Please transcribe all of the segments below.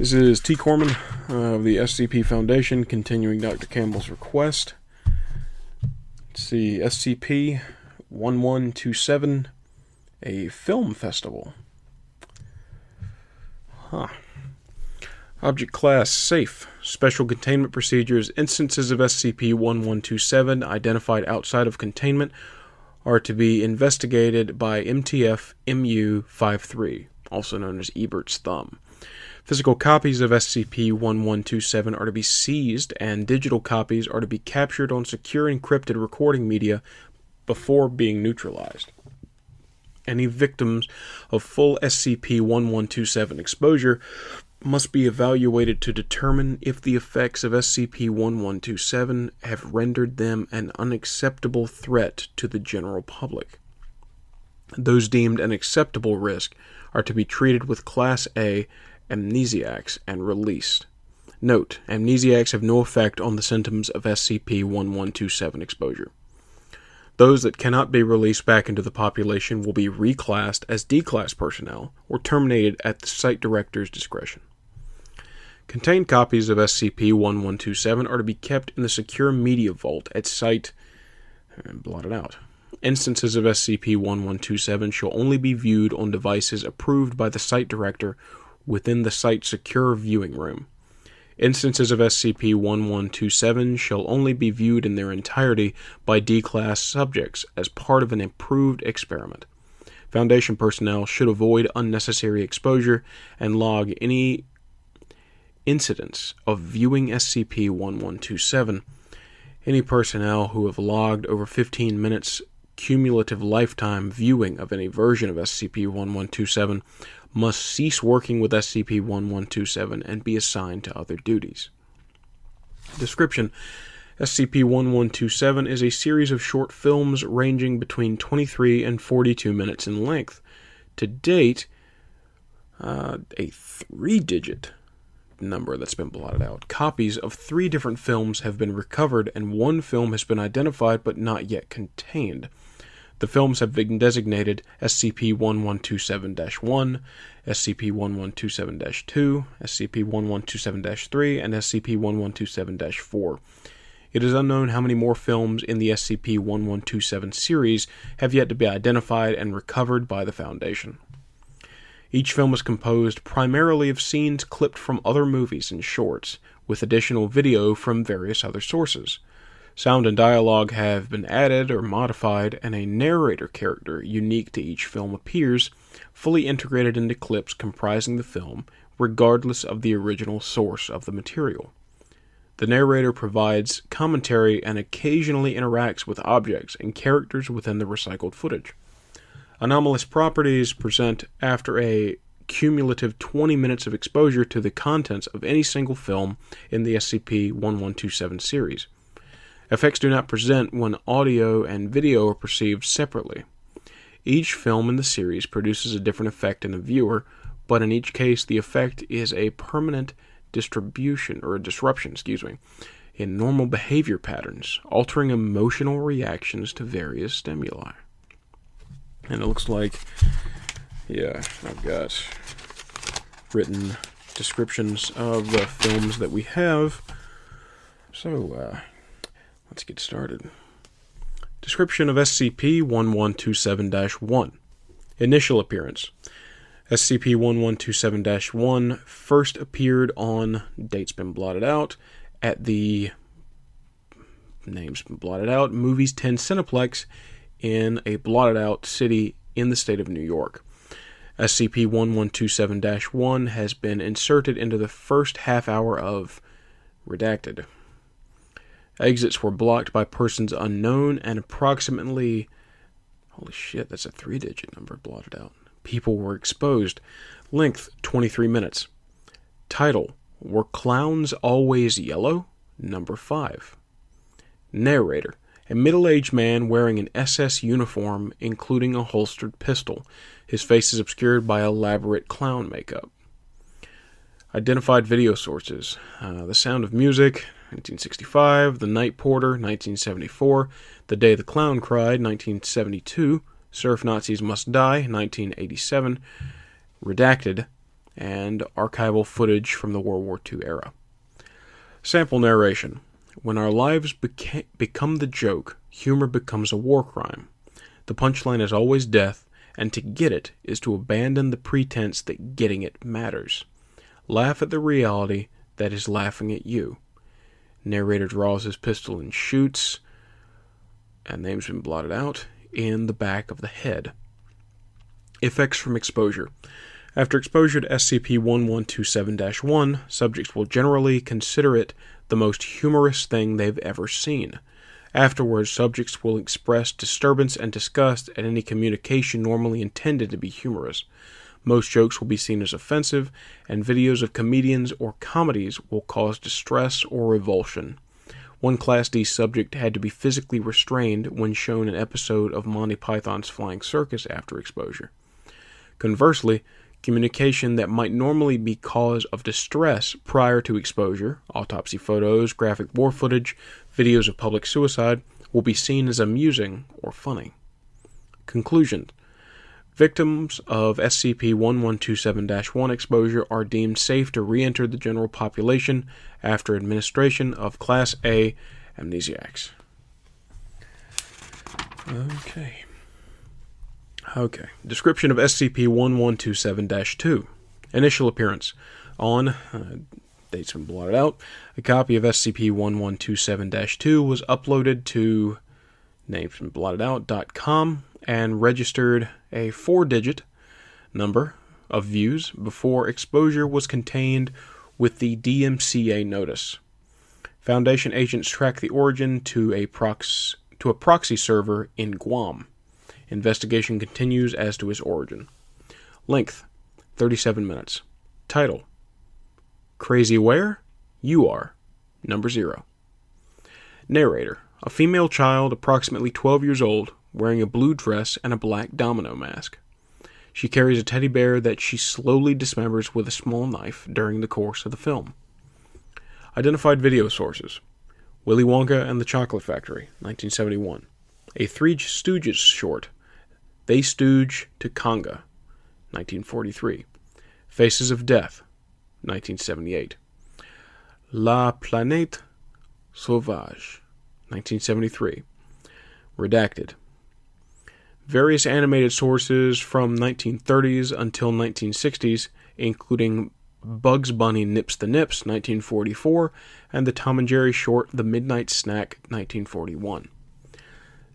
This is T. Corman of the SCP Foundation, continuing Dr. Campbell's request. Let's see, SCP-1127, a film festival. Object Class, Safe. Special Containment Procedures. Instances of SCP-1127 identified outside of containment are to be investigated by MTF-MU-53, also known as Ebert's Thumb. Physical copies of SCP-1127 are to be seized, and digital copies are to be captured on secure encrypted recording media before being neutralized. Any victims of full SCP-1127 exposure must be evaluated to determine if the effects of SCP-1127 have rendered them an unacceptable threat to the general public. Those deemed an acceptable risk are to be treated with Class A amnesiacs and released. Note, amnesiacs have no effect on the symptoms of SCP-1127 exposure. Those that cannot be released back into the population will be reclassed as D-Class personnel or terminated at the site director's discretion. Contained copies of SCP-1127 are to be kept in the secure media vault at site and blotted out. Instances of SCP-1127 shall only be viewed on devices approved by the site director within the site secure viewing room. Instances of SCP-1127 shall only be viewed in their entirety by D-Class subjects as part of an approved experiment. Foundation personnel should avoid unnecessary exposure and log any incidents of viewing SCP-1127. Any personnel who have logged over 15 minutes cumulative lifetime viewing of any version of SCP-1127 must cease working with SCP-1127 and be assigned to other duties. Description: SCP-1127 is a series of short films ranging between 23 and 42 minutes in length. To date, a 3-digit number that's been blotted out. Copies of 3 different films have been recovered, and 1 film has been identified but not yet contained. The films have been designated SCP-1127-1, SCP-1127-2, SCP-1127-3, and SCP-1127-4. It is unknown how many more films in the SCP-1127 series have yet to be identified and recovered by the Foundation. Each film is composed primarily of scenes clipped from other movies and shorts, with additional video from various other sources. Sound and dialogue have been added or modified, and a narrator character unique to each film appears, fully integrated into clips comprising the film, regardless of the original source of the material. The narrator provides commentary and occasionally interacts with objects and characters within the recycled footage. Anomalous properties present after a cumulative 20 minutes of exposure to the contents of any single film in the SCP-1127 series. Effects do not present when audio and video are perceived separately. Each film in the series produces a different effect in the viewer, but in each case the effect is a permanent disruption in normal behavior patterns, altering emotional reactions to various stimuli. And it looks like, I've got written descriptions of the films that we have. So, let's get started. Description of SCP-1127-1. Initial appearance. SCP-1127-1 first appeared on, date's been blotted out, at the, name's been blotted out, Movies 10 Cineplex in a blotted out city in the state of New York. SCP-1127-1 has been inserted into the first half hour of Redacted. Exits were blocked by persons unknown, and approximately, holy shit, that's a 3-digit number blotted out. People were exposed. Length, 23 minutes. Title, Were Clowns Always Yellow? Number 5. Narrator, a middle-aged man wearing an SS uniform, including a holstered pistol. His face is obscured by elaborate clown makeup. Identified video sources. The Sound of Music, 1965, The Night Porter, 1974, The Day the Clown Cried, 1972, Surf Nazis Must Die, 1987, Redacted, and archival footage from the World War II era. Sample narration. When our lives become the joke, humor becomes a war crime. The punchline is always death, and to get it is to abandon the pretense that getting it matters. Laugh at the reality that is laughing at you. Narrator draws his pistol and shoots, and name's been blotted out, in the back of the head. Effects from exposure. After exposure to SCP-1127-1, subjects will generally consider it the most humorous thing they've ever seen. Afterwards, subjects will express disturbance and disgust at any communication normally intended to be humorous. Most jokes will be seen as offensive, and videos of comedians or comedies will cause distress or revulsion. One Class D subject had to be physically restrained when shown an episode of Monty Python's Flying Circus after exposure. Conversely, communication that might normally be cause of distress prior to exposure, autopsy photos, graphic war footage, videos of public suicide, will be seen as amusing or funny. Conclusion. Victims of SCP-1127-1 exposure are deemed safe to re-enter the general population after administration of Class A amnesiacs. Okay. Description of SCP-1127-2. Initial appearance. On, date's been blotted out, a copy of SCP-1127-2 was uploaded to name's been blotted out.com and registered a 4-digit number of views before exposure was contained with the DMCA notice. Foundation agents tracked the origin to a proxy server in Guam. Investigation continues as to its origin. Length, 37 minutes. Title, Crazy Where? You Are. Number 0. Narrator, a female child approximately 12 years old, wearing a blue dress and a black domino mask. She carries a teddy bear that she slowly dismembers with a small knife during the course of the film. Identified video sources. Willy Wonka and the Chocolate Factory, 1971. A Three Stooges short, They Stooge to Conga, 1943. Faces of Death, 1978. La Planète Sauvage, 1973. Redacted. Various animated sources from 1930s until 1960s, including Bugs Bunny Nips the Nips, 1944, and the Tom and Jerry short The Midnight Snack, 1941.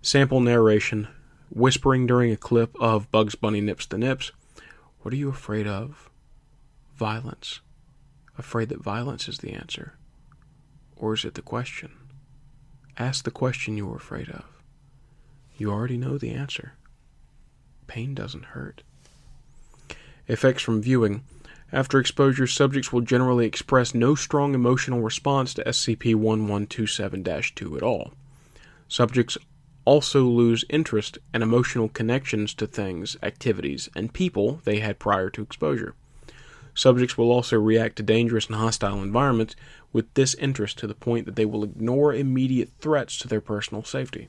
Sample narration, whispering during a clip of Bugs Bunny Nips the Nips. What are you afraid of? Violence. Afraid that violence is the answer. Or is it the question? Ask the question you are afraid of. You already know the answer. Pain doesn't hurt. Effects from viewing. After exposure, subjects will generally express no strong emotional response to SCP-1127-2 at all. Subjects also lose interest and emotional connections to things, activities, and people they had prior to exposure. Subjects will also react to dangerous and hostile environments with disinterest to the point that they will ignore immediate threats to their personal safety.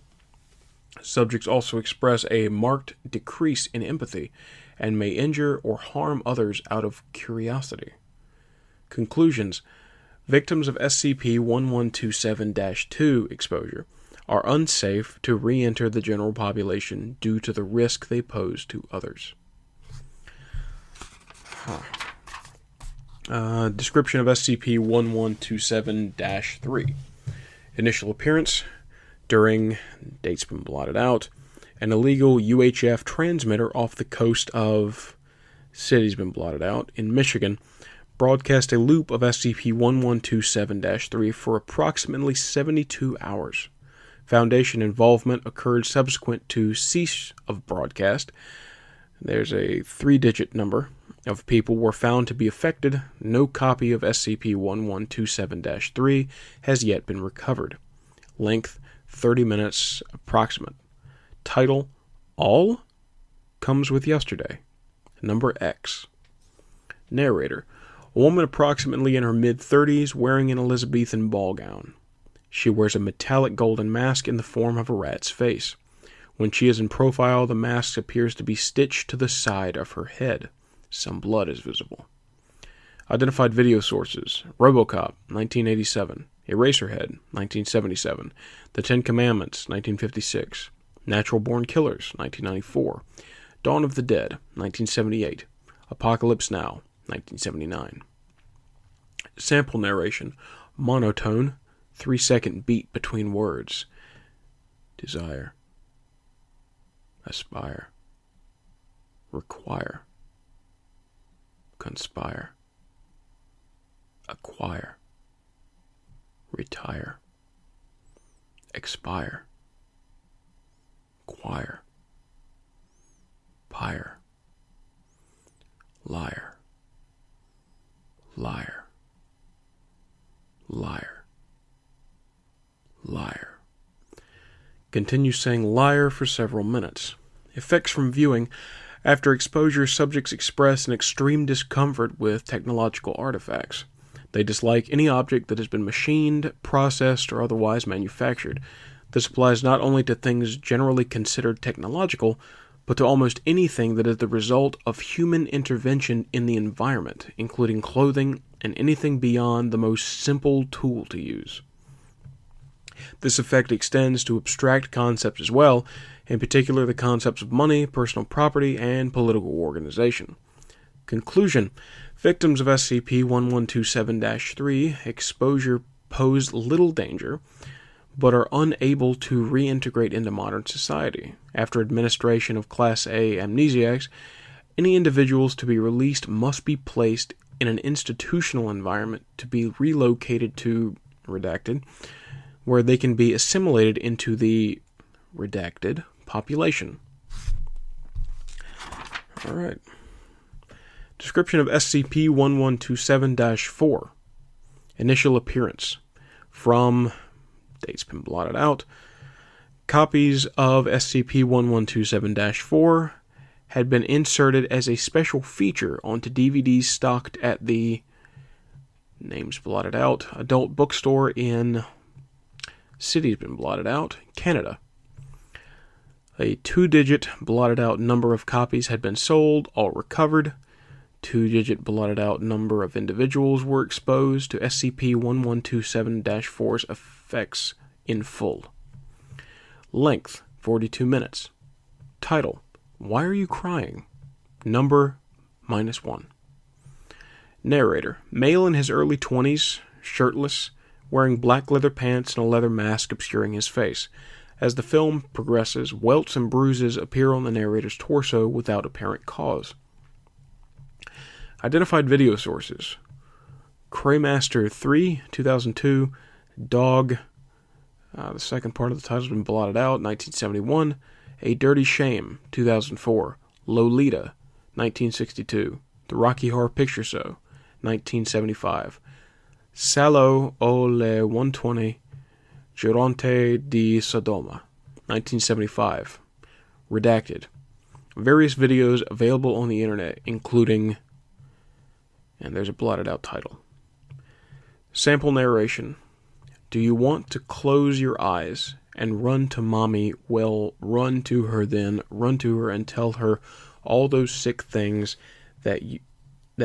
Subjects also express a marked decrease in empathy and may injure or harm others out of curiosity. Conclusions. Victims of SCP-1127-2 exposure are unsafe to re-enter the general population due to the risk they pose to others. Description of SCP-1127-3. Initial appearance. During, date's been blotted out, an illegal UHF transmitter off the coast of, city's been blotted out, in Michigan, broadcast a loop of SCP-1127-3 for approximately 72 hours. Foundation involvement occurred subsequent to cease of broadcast. There's a 3-digit number of people were found to be affected. No copy of SCP-1127-3 has yet been recovered. Length, 30 minutes approximate. Title, All Comes with Yesterday. Number X. Narrator, a woman approximately in her mid-30s wearing an Elizabethan ball gown. She wears a metallic golden mask in the form of a rat's face. When she is in profile, the mask appears to be stitched to the side of her head. Some blood is visible. Identified video sources: RoboCop, 1987, Eraserhead, 1977, The Ten Commandments, 1956, Natural Born Killers, 1994, Dawn of the Dead, 1978, Apocalypse Now, 1979. Sample narration: monotone, 3-second beat between words. Desire, aspire, require, conspire, acquire, retire, expire, choir, pyre, liar, liar, liar, liar. Continue saying liar for several minutes. Effects from viewing. After exposure, subjects express an extreme discomfort with technological artifacts. They dislike any object that has been machined, processed, or otherwise manufactured. This applies not only to things generally considered technological, but to almost anything that is the result of human intervention in the environment, including clothing and anything beyond the most simple tool to use. This effect extends to abstract concepts as well, in particular the concepts of money, personal property, and political organization. Conclusion: victims of SCP-1127-3 exposure pose little danger, but are unable to reintegrate into modern society. After administration of Class A amnesiacs, any individuals to be released must be placed in an institutional environment to be relocated to redacted, where they can be assimilated into the redacted population. Alright. Description of SCP-1127-4. Initial appearance. From... date's been blotted out. Copies of SCP-1127-4 had been inserted as a special feature onto DVDs stocked at the... name's blotted out. Adult bookstore in... city's been blotted out. Canada. A 2-digit blotted out number of copies had been sold, all recovered. 2-digit blotted out number of individuals were exposed to SCP-1127-4's effects in full. Length: 42 minutes. Title: Why Are You Crying? Number: -1. Narrator: male in his early 20s, shirtless, wearing black leather pants and a leather mask obscuring his face. As the film progresses, welts and bruises appear on the narrator's torso without apparent cause. Identified video sources: Craymaster 3, 2002, Dog, the second part of the title has been blotted out, 1971, A Dirty Shame, 2004, Lolita, 1962, The Rocky Horror Picture Show, 1975, Salo o le 120, Gigante di Sodoma, 1975. Redacted. Various videos available on the internet, including... and there's a blotted out title. Sample narration. Do you want to close your eyes and run to mommy? Well, run to her then. Run to her and tell her all those sick things that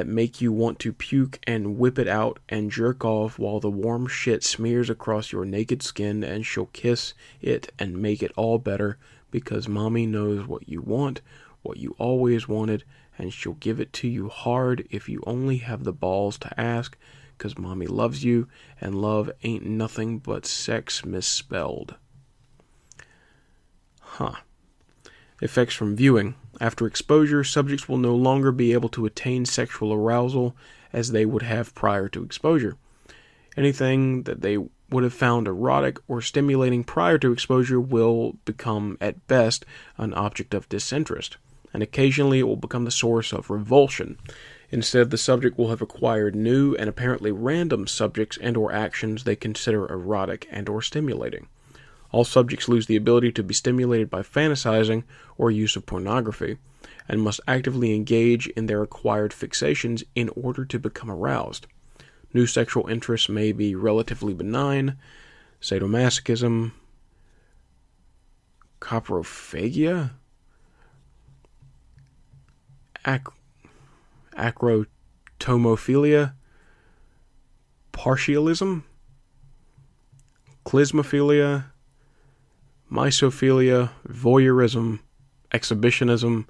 make you want to puke and whip it out and jerk off while the warm shit smears across your naked skin, and she'll kiss it and make it all better because mommy knows what you want, what you always wanted, and she'll give it to you hard if you only have the balls to ask, because mommy loves you, and love ain't nothing but sex misspelled. Effects from viewing. After exposure, subjects will no longer be able to attain sexual arousal as they would have prior to exposure. Anything that they would have found erotic or stimulating prior to exposure will become, at best, an object of disinterest, and occasionally it will become the source of revulsion. Instead, the subject will have acquired new and apparently random subjects and or actions they consider erotic and or stimulating. All subjects lose the ability to be stimulated by fantasizing or use of pornography, and must actively engage in their acquired fixations in order to become aroused. New sexual interests may be relatively benign. Sadomasochism, coprophagia, acrotomia, tomophilia, partialism, klismophilia, misophilia, voyeurism, exhibitionism,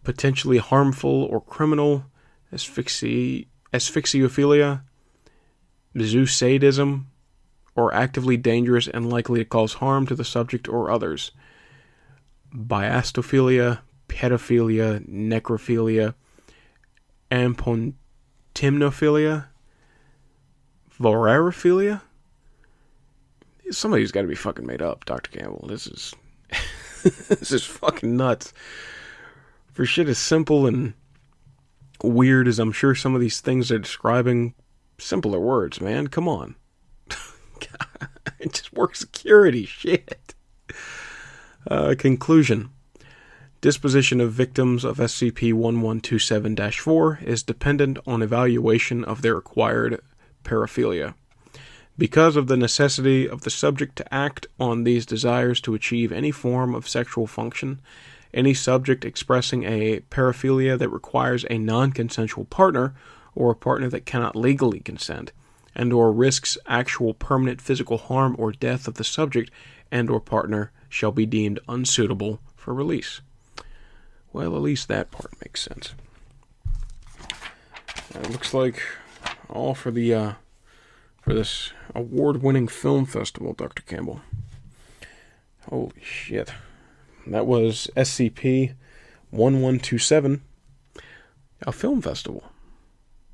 potentially harmful or criminal, asphyxiophilia, zoosadism, or actively dangerous and likely to cause harm to the subject or others, biastophilia, pedophilia, necrophilia, ampontimnophilia, vorarophilia. Some of these got to be fucking made up, Dr. Campbell. This is this is fucking nuts. For shit as simple and weird as I'm sure some of these things are describing, simpler words, man. Come on. It just work security. Shit. Conclusion. Disposition of victims of SCP-1127-4 is dependent on evaluation of their acquired paraphilia. Because of the necessity of the subject to act on these desires to achieve any form of sexual function, any subject expressing a paraphilia that requires a non-consensual partner or a partner that cannot legally consent, and or risks actual permanent physical harm or death of the subject and or partner shall be deemed unsuitable for release. Well, at least that part makes sense. It looks like all for the for this award-winning film festival, Dr. Campbell. Holy shit. That was SCP-1127, a film festival.